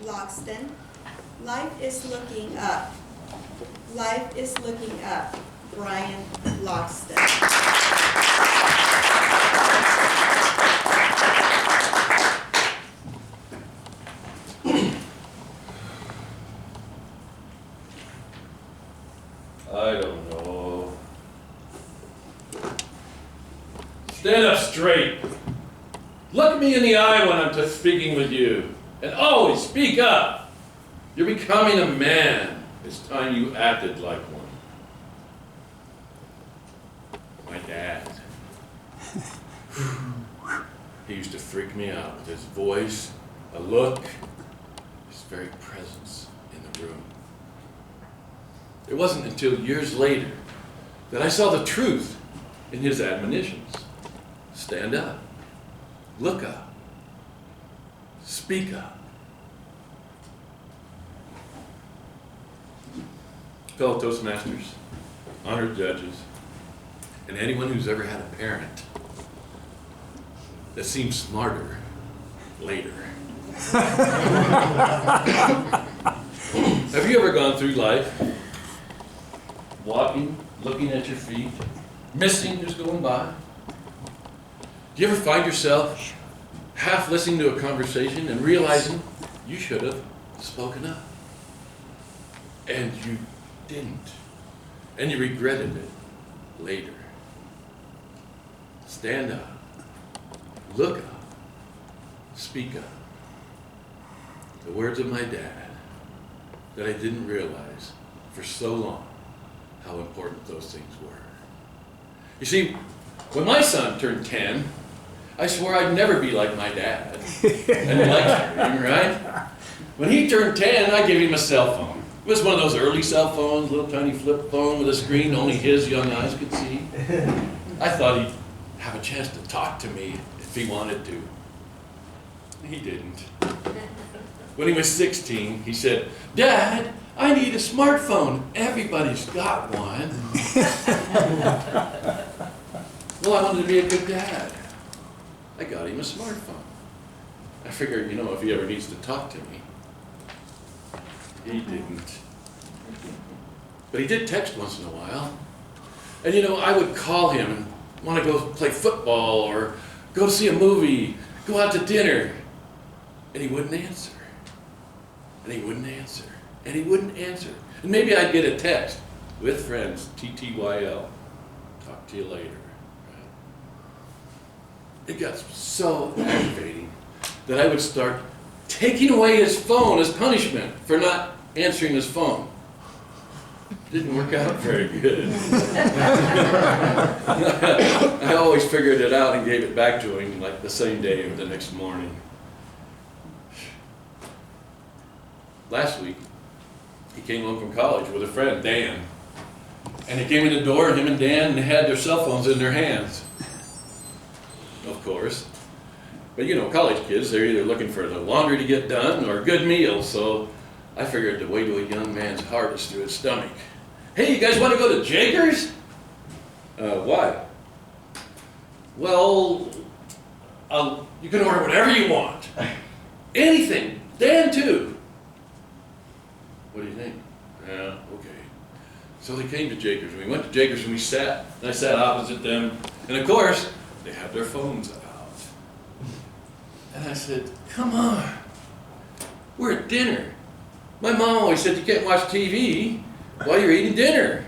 Loxton. Life is looking up. Life is looking up. Brian Loxton. I don't know. Stand up straight. Look me in the eye when I'm speaking with you. And always speak up. You're becoming a man. It's time you acted like one. My dad. He used to freak me out with his voice, a look, his very presence in the room. It wasn't until years later that I saw the truth in his admonitions. Stand up, look up, speak up. Fellow Toastmasters, honored judges, and anyone who's ever had a parent that seems smarter later. Have you ever gone through life walking, looking at your feet, missing who's going by? Do you ever find yourself half listening to a conversation and realizing you should have spoken up? And you didn't. And you regretted it later. Stand up. Look up. Speak up. The words of my dad that I didn't realize for so long how important those things were. You see, when my son turned 10, I swore I'd never be like my dad and lecturing, right? When he turned 10, I gave him a cell phone. It was one of those early cell phones, little tiny flip phone with a screen only his young eyes could see. I thought he'd have a chance to talk to me if he wanted to. He didn't. When he was 16, he said, "Dad, I need a smartphone. Everybody's got one." Well, I wanted to be a good dad. I got him a smartphone. I figured, if he ever needs to talk to me. He didn't. But he did text once in a while. And I would call him and want to go play football or go see a movie, go out to dinner. And he wouldn't answer. And he wouldn't answer. And he wouldn't answer. And maybe I'd get a text, "With friends, TTYL. Talk to you later." It got so aggravating that I would start taking away his phone as punishment for not answering his phone. Didn't work out very good. I always figured it out and gave it back to him like the same day or the next morning. Last week, he came home from college with a friend, Dan. And he came in the door, and him and Dan had their cell phones in their hands. Of course. But college kids, they're either looking for the laundry to get done or a good meal, so I figured the way to a young man's heart is through his stomach. "Hey, you guys want to go to Jaggers?" Why? "Well, you can order whatever you want. Anything. Dan, too." "What do you think?" "Yeah, okay." So they came to Jaggers, and we went to Jaggers, and I sat opposite them, and of course, they had their phones out. And I said, "Come on, we're at dinner. My mom always said you can't watch TV while you're eating dinner."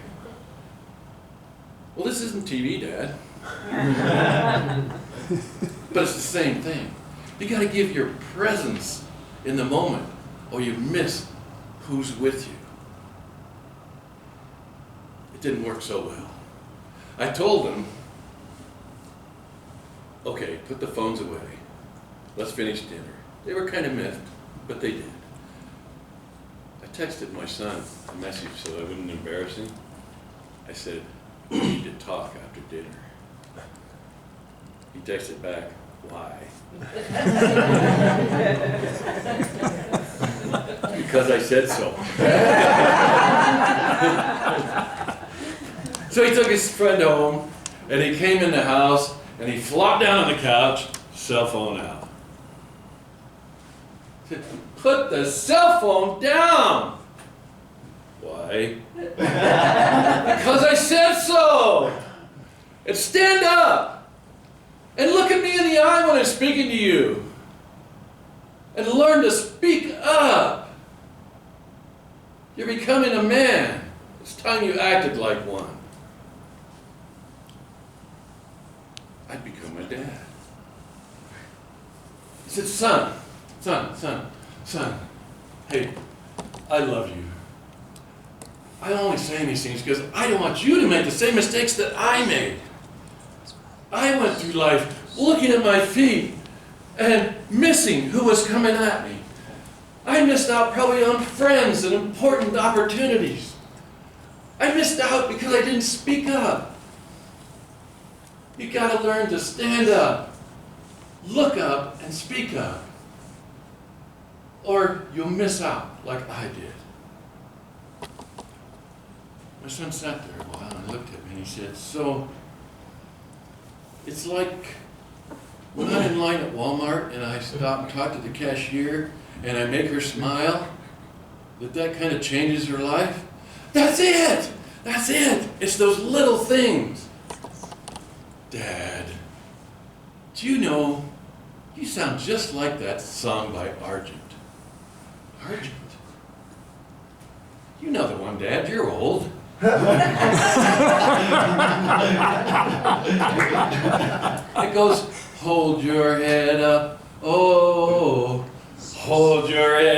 "Well, this isn't TV, Dad." But it's the same thing. You got to give your presence in the moment, or you miss who's with you. It didn't work so well. I told them, "Okay, put the phones away. Let's finish dinner." They were kind of miffed, but they did. I texted my son a message so I wouldn't embarrass him. I said, "We need to talk after dinner." He texted back, "Why?" "Because I said so." So he took his friend home, and he came in the house, and he flopped down on the couch, cell phone out. I said, put the cell phone down. Why? Because I said so. And stand up. And look at me in the eye when I'm speaking to you. And learn to speak up. You're becoming a man. It's time you acted like one. I'd become my dad. He said, son, hey, I love you. I'm only saying these things because I don't want you to make the same mistakes that I made. I went through life looking at my feet and missing who was coming at me. I missed out probably on friends and important opportunities. I missed out because I didn't speak up. You got to learn to stand up, look up, and speak up. Or you'll miss out like I did. My son sat there a while and looked at me and he said, so it's like when I'm in line at Walmart and I stop and talk to the cashier and I make her smile, that kind of changes her life. That's it! That's it! It's those little things. Dad, do you know, you sound just like that song by Argent. Argent? You know the one, Dad, you're old. It goes, hold your head up, oh, hold your head